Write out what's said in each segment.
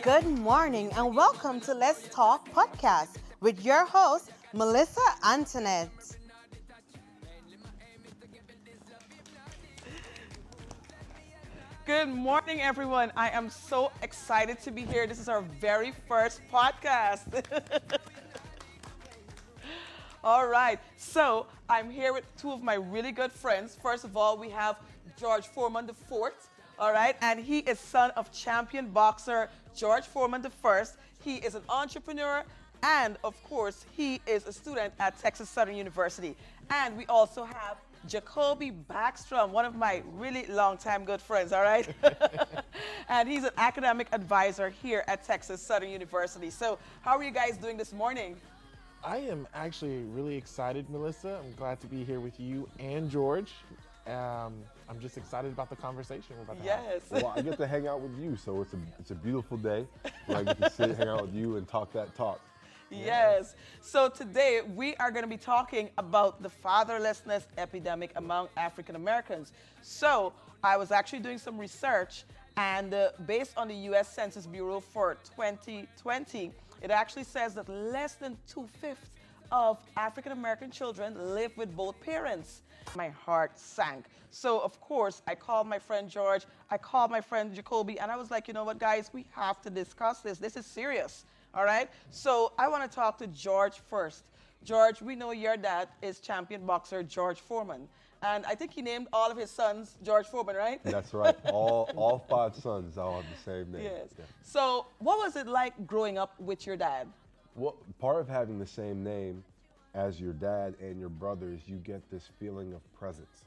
Good morning and welcome to Let's Talk podcast with your host, Melissa Antoinette. Good morning, everyone. I am so excited to be here. This is our very first podcast. All right. So I'm here with two of my really good friends. First of all, we have George Foreman the Fourth. All right, and he is son of champion boxer George Foreman the First. He is an entrepreneur, and of course, he is a student at Texas Southern University. And we also have Jacoby Backstrom, one of my really long-time good friends. All right, and he's an academic advisor here at Texas Southern University. So, how are you guys doing this morning? I am actually really excited, Melissa. I'm glad to be here with you and George. I'm just excited about the conversation we're about to have. Yes. Well, I get to hang out with you, so it's a beautiful day where I get to sit, hang out with you, and talk that talk. Yes. So today we are going to be talking about the fatherlessness epidemic among African Americans. So I was actually doing some research, and based on the U.S. Census Bureau for 2020, it actually says that less than 2/5 of African American children live with both parents. My heart sank. So of course I called my friend George, I called my friend Jacoby, and I was like, you know what, guys, we have to discuss this. This is serious. All right. So I want to talk to George first. George, we know your dad is champion boxer George Foreman. And I think he named all of his sons George Foreman, right? That's right. All five sons all have the same name. Yes. Yeah. So what was it like growing up with your dad? Well, part of having the same name as your dad and your brothers, you get this feeling of presence.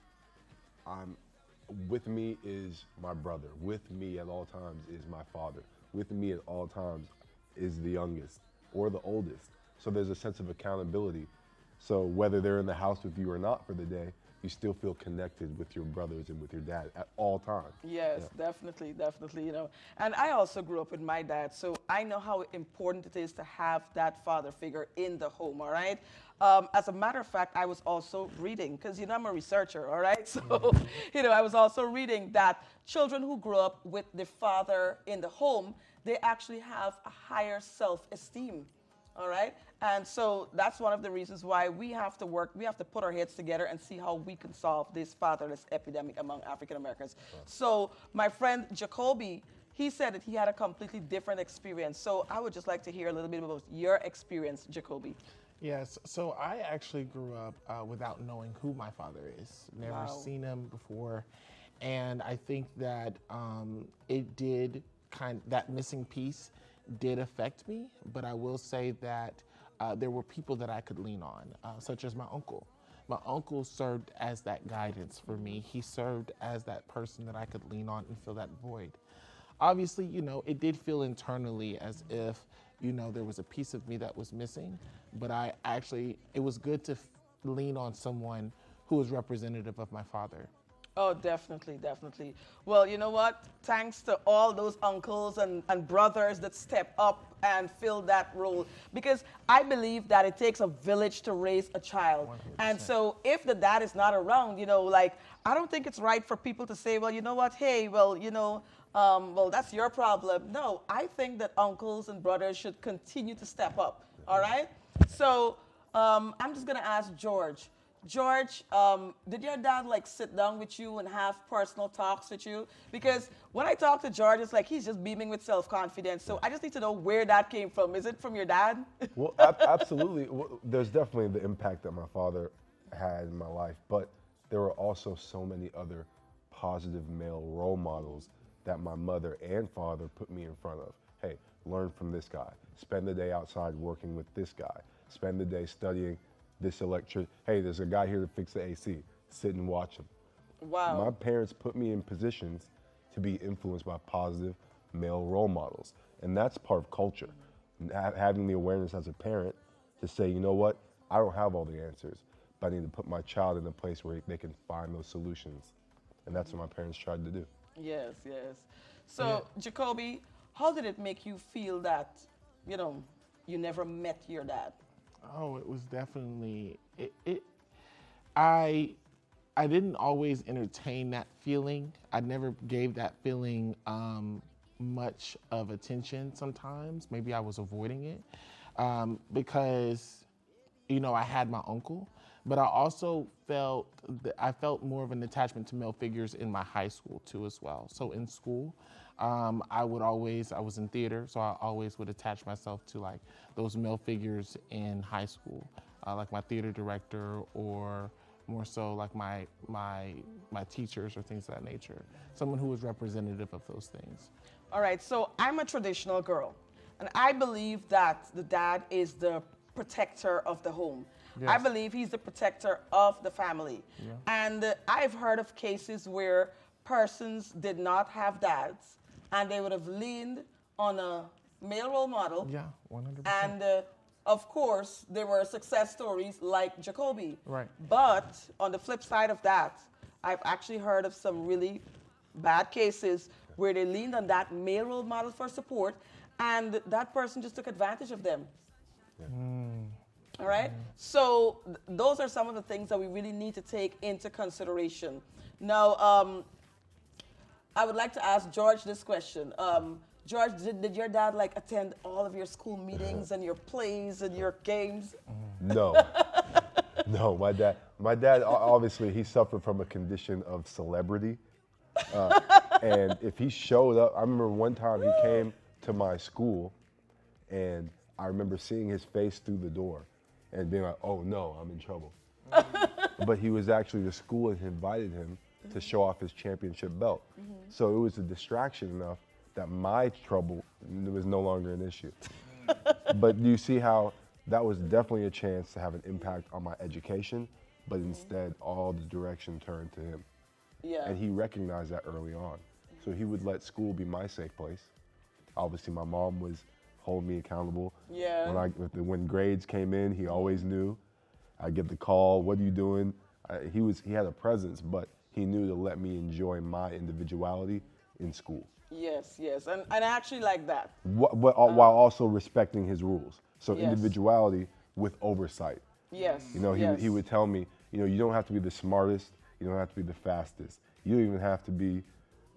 With me is my brother. With me at all times is my father. With me at all times is the youngest or the oldest. So there's a sense of accountability. So whether they're in the house with you or not for the day, you still feel connected with your brothers and with your dad at all times. Yes, definitely, definitely, And I also grew up with my dad, so I know how important it is to have that father figure in the home, all right? As a matter of fact, I was also reading, because, I'm a researcher, all right? So, I was also reading that children who grow up with the father in the home, they actually have a higher self-esteem. All right. And so that's one of the reasons why we have to work, we have to put our heads together and see how we can solve this fatherless epidemic among African Americans. So my friend Jacoby, he said that he had a completely different experience. So I would just like to hear a little bit about your experience, Jacoby. Yes, so I actually grew up without knowing who my father is. Never Wow. seen him before. And I think that it did that missing piece did affect me, but I will say that there were people that I could lean on, such as my uncle. My uncle served as that guidance for me. He served as that person that I could lean on and fill that void. Obviously, it did feel internally as if, there was a piece of me that was missing, but it was good to lean on someone who was representative of my father. Oh, definitely, definitely. Well, you know what? Thanks to all those uncles and brothers that step up and fill that role. Because I believe that it takes a village to raise a child. 100%. And so if the dad is not around, I don't think it's right for people to say, well, you know what? Hey, well, well, that's your problem. No, I think that uncles and brothers should continue to step up. All right? So I'm just going to ask George. George, did your dad sit down with you and have personal talks with you? Because when I talk to George, it's like he's just beaming with self-confidence. So I just need to know where that came from. Is it from your dad? Well, absolutely. There's definitely the impact that my father had in my life, but there were also so many other positive male role models that my mother and father put me in front of. Hey, learn from this guy. Spend the day outside working with this guy. Spend the day studying this electric. Hey, there's a guy here to fix the AC. Sit and watch him. Wow. My parents put me in positions to be influenced by positive male role models. And that's part of culture. Having the awareness as a parent to say, you know what, I don't have all the answers, but I need to put my child in a place where they can find those solutions. And that's what my parents tried to do. Yes, yes. So, Jacoby, how did it make you feel that, you never met your dad? Oh, it was definitely I didn't always entertain that feeling. I never gave that feeling much of attention sometimes. Maybe I was avoiding it because, I had my uncle, but I also I felt more of an attachment to male figures in my high school too as well. So in school, I was in theater, so I always would attach myself to like those male figures in high school, like my theater director or more so like my teachers or things of that nature. Someone who was representative of those things. All right, so I'm a traditional girl, and I believe that the dad is the protector of the home. I Yes. believe he's the protector of the family. Yeah. And I've heard of cases where persons did not have dads, and they would have leaned on a male role model. Yeah, 100%. And of course, there were success stories like Jacoby. Right. But on the flip side of that, I've actually heard of some really bad cases where they leaned on that male role model for support, and that person just took advantage of them. All right? So those are some of the things that we really need to take into consideration. Now, I would like to ask George this question. George, did your dad like attend all of your school meetings and your plays and your games? No, no. My dad obviously he suffered from a condition of celebrity, and if he showed up, I remember one time he came to my school, and I remember seeing his face through the door, and being like, "Oh no, I'm in trouble." But he was actually the school had invited him to show off his championship belt, so it was a distraction enough that my trouble was no longer an issue. But you see how that was definitely a chance to have an impact on my education, but instead all the direction turned to him. Yeah. And he recognized that early on. So he would let school be my safe place. Obviously my mom was holding me accountable. Yeah. When grades came in, he always knew. I'd get the call, what are you doing? He had a presence, but he knew to let me enjoy my individuality in school. Yes, yes. And I actually like that. While also respecting his rules. So Yes. individuality with oversight. Yes. He would tell me, you don't have to be the smartest, you don't have to be the fastest, you don't even have to be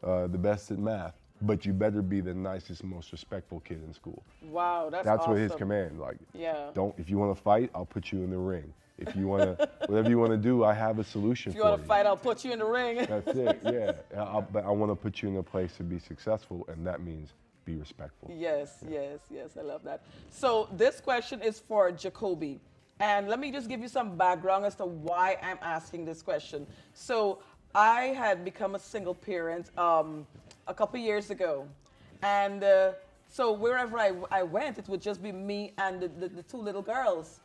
the best at math, but you better be the nicest, most respectful kid in school. Wow, that's That's awesome. what his command. Like, Yeah. if you want to fight, I'll put you in the ring. If you want to, whatever you want to do, I have a solution If for you want to fight, I'll put you in the ring. That's it. Yeah. But I want to put you in a place to be successful, and that means be respectful. Yes, yes, yes. I love that. So this question is for Jacoby. And let me just give you some background as to why I'm asking this question. So I had become a single parent a couple years ago. And so wherever I went, it would just be me and the two little girls.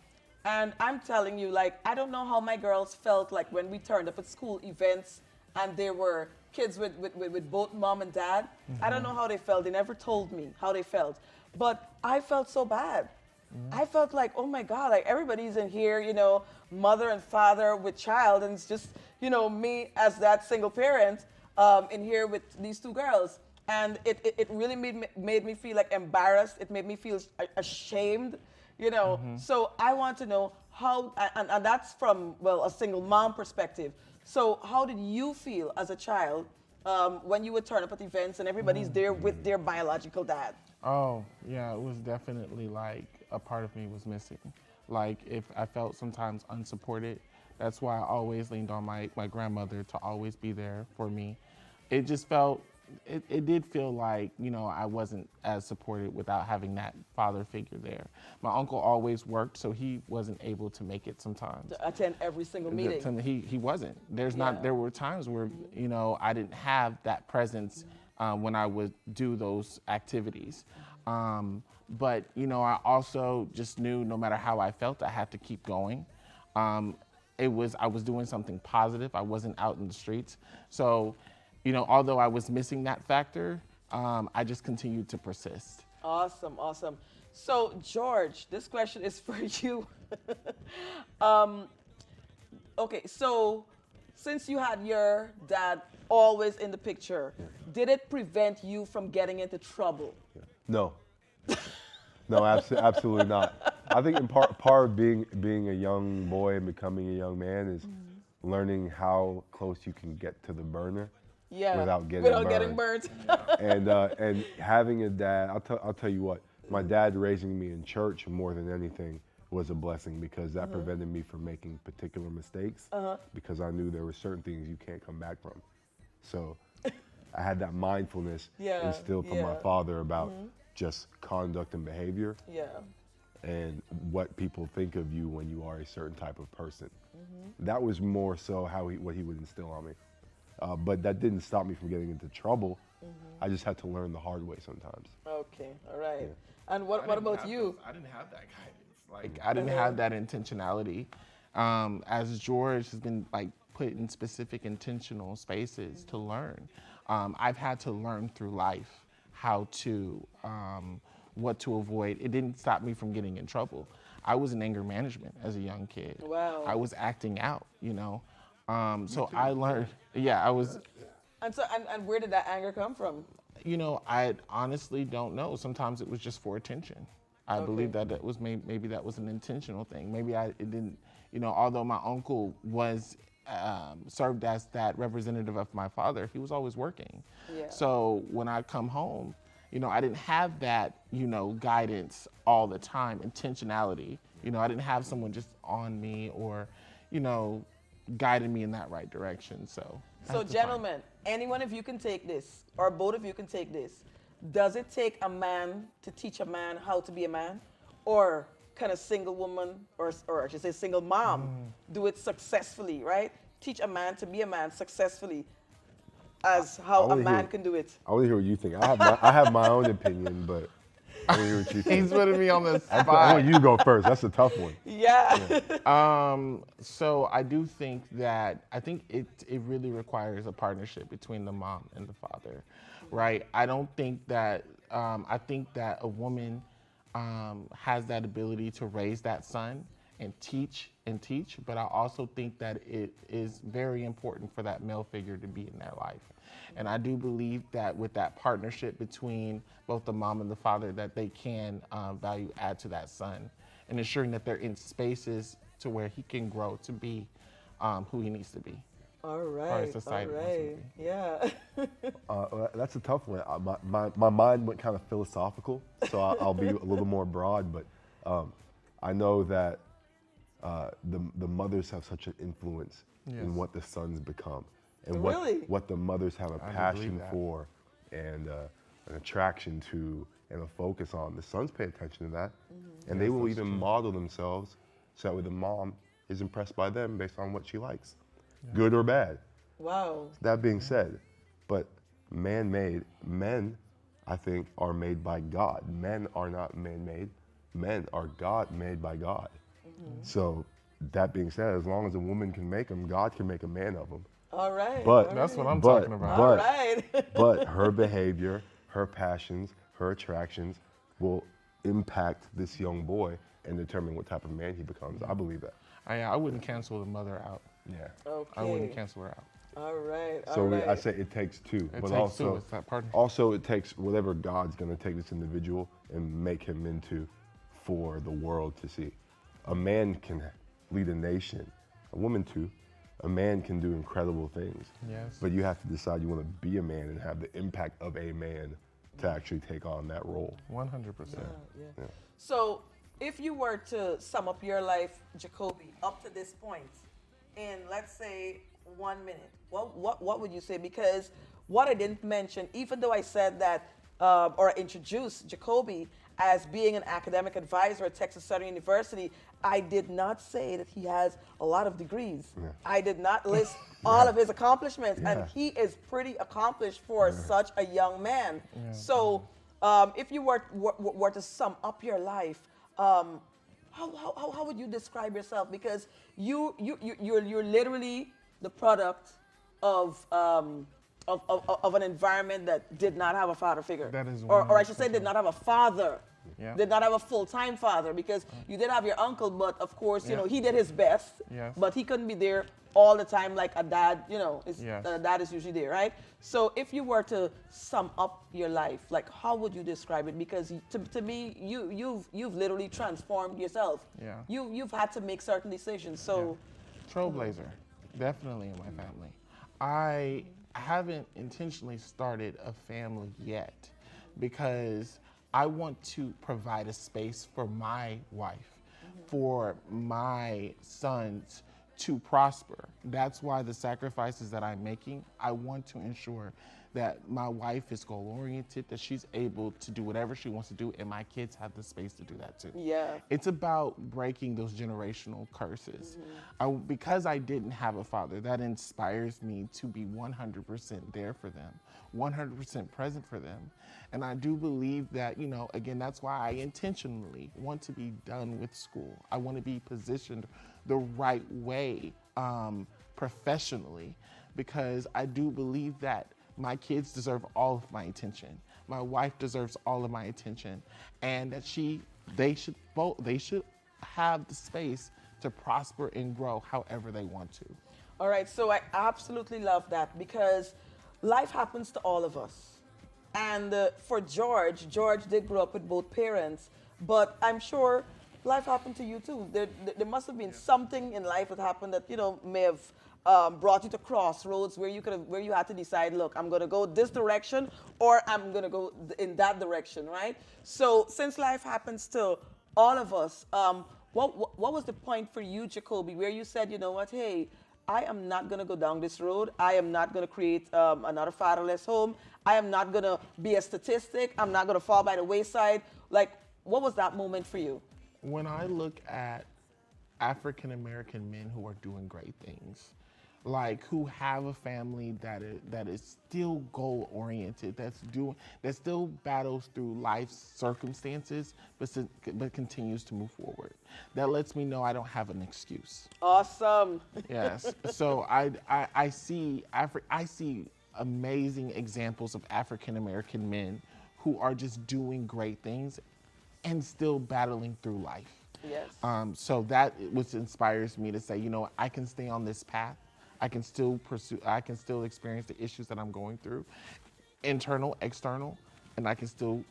And I'm telling you, like, I don't know how my girls felt like when we turned up at school events and there were kids with both mom and dad. I don't know how they felt. They never told me how they felt. But I felt so bad. I felt like, oh my God, like everybody's in here, mother and father with child, and it's just, me as that single parent in here with these two girls. And it really made me feel like embarrassed. It made me feel ashamed. So I want to know how, and that's from, a single mom perspective. So how did you feel as a child when you would turn up at events and everybody's there with their biological dad? Oh, yeah, it was definitely like a part of me was missing. Like if I felt sometimes unsupported, that's why I always leaned on my grandmother to always be there for me. It just felt, it did feel like, I wasn't as supported without having that father figure there. My uncle always worked, so he wasn't able to make it sometimes. To attend every single meeting. He wasn't. Yeah. There were times where, I didn't have that presence when I would do those activities. But, I also just knew no matter how I felt, I had to keep going. I was doing something positive. I wasn't out in the streets. So, although I was missing that factor, I just continued to persist. Awesome, awesome. So, George, this question is for you. Okay, so since you had your dad always in the picture, did it prevent you from getting into trouble? No. No, absolutely not. I think in part of being a young boy and becoming a young man is learning how close you can get to the burner Yeah. without getting Without burned. getting burnt. And having a dad, I'll tell you what, my dad raising me in church more than anything was a blessing because that prevented me from making particular mistakes because I knew there were certain things you can't come back from. So I had that mindfulness Yeah, instilled from my yeah. father about just conduct and behavior Yeah. and what people think of you when you are a certain type of person. That was more so what he would instill on me. But that didn't stop me from getting into trouble. I just had to learn the hard way sometimes. Okay. All right. Yeah. And I what didn't about have you? those- I didn't have that guidance. Like I didn't have that intentionality. As George has been like put in specific intentional spaces to learn, I've had to learn through life how to what to avoid. It didn't stop me from getting in trouble. I was in anger management as a young kid. Wow. I was acting out, you know. So I learned. Yeah, I was. And so, and where did that anger come from? You know, I honestly don't know. Sometimes it was just for attention. I believe that it was maybe that was an intentional thing. Maybe it didn't, you know, although my uncle was served as that representative of my father, he was always working. Yeah. So when I come home, you know, I didn't have that, you know, guidance all the time, intentionality. You know, I didn't have someone just on me or, you know, guiding me in that right direction. So Gentlemen, anyone of you can take this, or both of you can take this. Does it take a man to teach a man how to be a man? Or can a single woman, or I should say single mom, do it successfully, right? Teach a man to be a man successfully as how a man can do it. I want to hear what you think. I have my own opinion, but I want to hear what you think. he's putting me on the I spot. want you to go first. That's a tough one. Yeah. So I do think that it really requires a partnership between the mom and the father, right? I don't think that I think that a woman has that ability to raise that son and teach, but I also think that it is very important for that male figure to be in their life. And I do believe that with that partnership between both the mom and the father, that they can value add to that son and ensuring that they're in spaces to where he can grow to be who he needs to be. All right. society all wants him to right. Yeah. Well, that's a tough one. My mind went kind of philosophical, so I'll be a little more broad. But I know that the mothers have such an influence in what the sons become, and Really? what the mothers have a believe passion that. for, and an attraction to, and a focus on. The sons pay attention to that, and they will even model themselves so that way the mom is impressed by them based on what she likes, good or bad. Wow. That being said, but man-made, men, I think, are made by God. Men are not man-made. Men are God, made by God. So that being said, as long as a woman can make them, God can make a man of them. All right. But That's what I'm but- talking about. All But, right. but her behavior, her passions, her attractions will impact this young boy and determine what type of man he becomes. I believe that. I wouldn't cancel the mother out. Yeah. Okay. I wouldn't cancel her out. All right. So all right. I say it takes two, It but takes also two. It's that partnership. also it takes whatever God's going to take this individual and make him into for the world to see. A man can lead a nation, a woman too. A man can do incredible things. Yes. But you have to decide you want to be a man and have the impact of a man to actually take on that role. 100%. Yeah. So, if you were to sum up your life, Jacoby, up to this point, in let's say 1 minute, what would you say? Because what I didn't mention, even though I said that or introduced Jacoby as being an academic advisor at Texas Southern University, I did not say that he has a lot of degrees. Yeah. I did not list all of his accomplishments, and Yeah. he is pretty accomplished for such a young man. So, if you were to sum up your life, how would you describe yourself? Because you're literally the product of an environment that did not have a father figure. That is or I should 100% say, did not have a father. Yeah. Did not have a full-time father, because you did have your uncle, but of course, you know, he did his best, Yes. but he couldn't be there all the time like a dad, you know, Yes. a dad is usually there, right? So if you were to sum up your life, like how would you describe it? Because to me, you've literally transformed yourself. Yeah. You've had to make certain decisions. So Trailblazer, definitely in my family. I I haven't intentionally started a family yet because I want to provide a space for my wife, for my sons to prosper. That's why the sacrifices that I'm making, I want to ensure that my wife is goal oriented, that she's able to do whatever she wants to do, and my kids have the space to do that too. Yeah. It's about breaking those generational curses. Because I didn't have a father, that inspires me to be 100% there for them, 100% present for them. And I do believe that, again, that's why I intentionally want to be done with school. I want to be positioned the right way professionally, because I do believe that my kids deserve all of my attention. My wife deserves all of my attention, and that they should have the space to prosper and grow however they want to. All right, so I absolutely love that because life happens to all of us. And for George did grow up with both parents, but I'm sure life happened to you too. There must have been something in life that happened that may have brought you to crossroads where you had to decide, look, I'm going to go this direction or I'm going to go in that direction, right? So since life happens to all of us, what was the point for you, Jacoby, where you said, you know what, hey, I am not going to go down this road. I am not going to create another fatherless home. I am not going to be a statistic. I'm not going to fall by the wayside. Like, what was that moment for you? When I look at African American men who are doing great things, like who have a family that is still goal oriented, that still battles through life's circumstances, but continues to move forward. That lets me know I don't have an excuse. Awesome. Yes. So I see amazing examples of African American men who are just doing great things and still battling through life. Yes. So that which inspires me to say, I can stay on this path. I can still experience the issues that I'm going through, internal, external, and I can still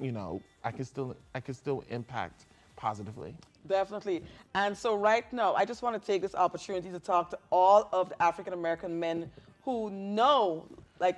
impact positively. Definitely. And so right now, I just want to take this opportunity to talk to all of the African American men who know,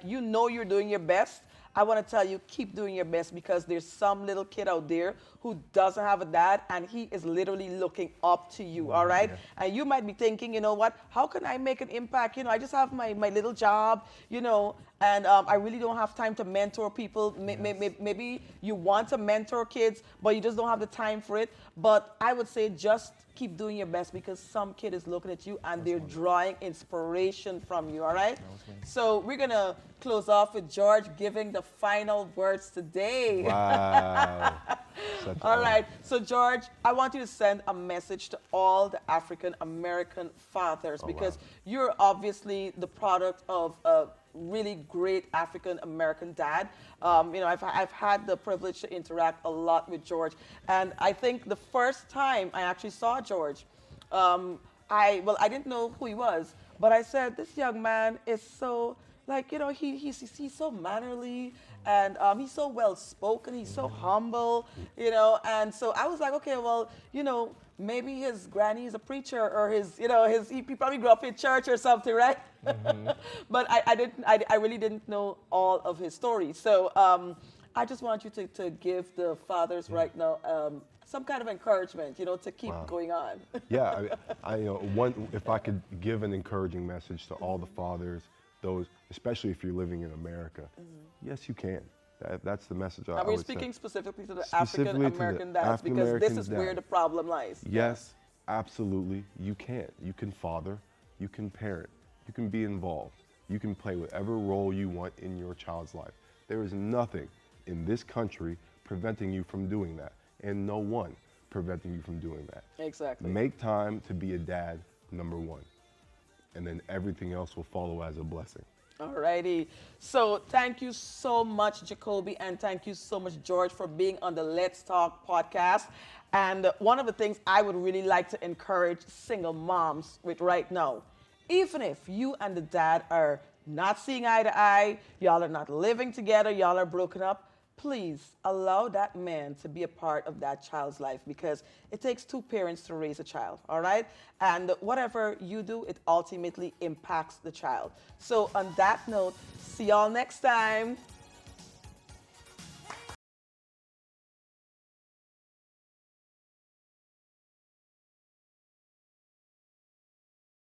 you're doing your best. I want to tell you, keep doing your best, because there's some little kid out there who doesn't have a dad and he is literally looking up to you, all right? Yeah. And you might be thinking, you know what, how can I make an impact? I just have my little job, and I really don't have time to mentor people. Maybe you want to mentor kids, but you just don't have the time for it. But I would say just keep doing your best, because some kid is looking at you and they're drawing inspiration from you, all right? So we're going to close off with George giving the final words today. Wow. All right. So, George, I want you to send a message to all the African American fathers, because you're obviously the product of a really great African American dad. I've had the privilege to interact a lot with George, and I think the first time I actually saw George, I didn't know who he was, but I said, this young man is so, he's so mannerly, and he's so well spoken, he's so humble, and so I was like, okay, well, maybe his granny is a preacher, or he probably grew up in church or something, right? But I really didn't know all of his story. So I just want you to give the fathers right now some kind of encouragement, to keep going on. Yeah, if I could give an encouraging message to all the fathers, those, especially if you're living in America, yes, you can. That's the message I would say. And we're speaking specifically to the African American dads, because this is where the problem lies. Yes, absolutely, you can. You can father, you can parent, you can be involved, you can play whatever role you want in your child's life. There is nothing in this country preventing you from doing that, and no one preventing you from doing that. Exactly. Make time to be a dad, number one, and then everything else will follow as a blessing. Alrighty. So thank you so much, Jacoby, and thank you so much, George, for being on the Let's Talk podcast. And one of the things I would really like to encourage single moms with right now, even if you and the dad are not seeing eye to eye, y'all are not living together, y'all are broken up, please allow that man to be a part of that child's life, because it takes two parents to raise a child, all right? And whatever you do, it ultimately impacts the child. So, on that note, see y'all next time.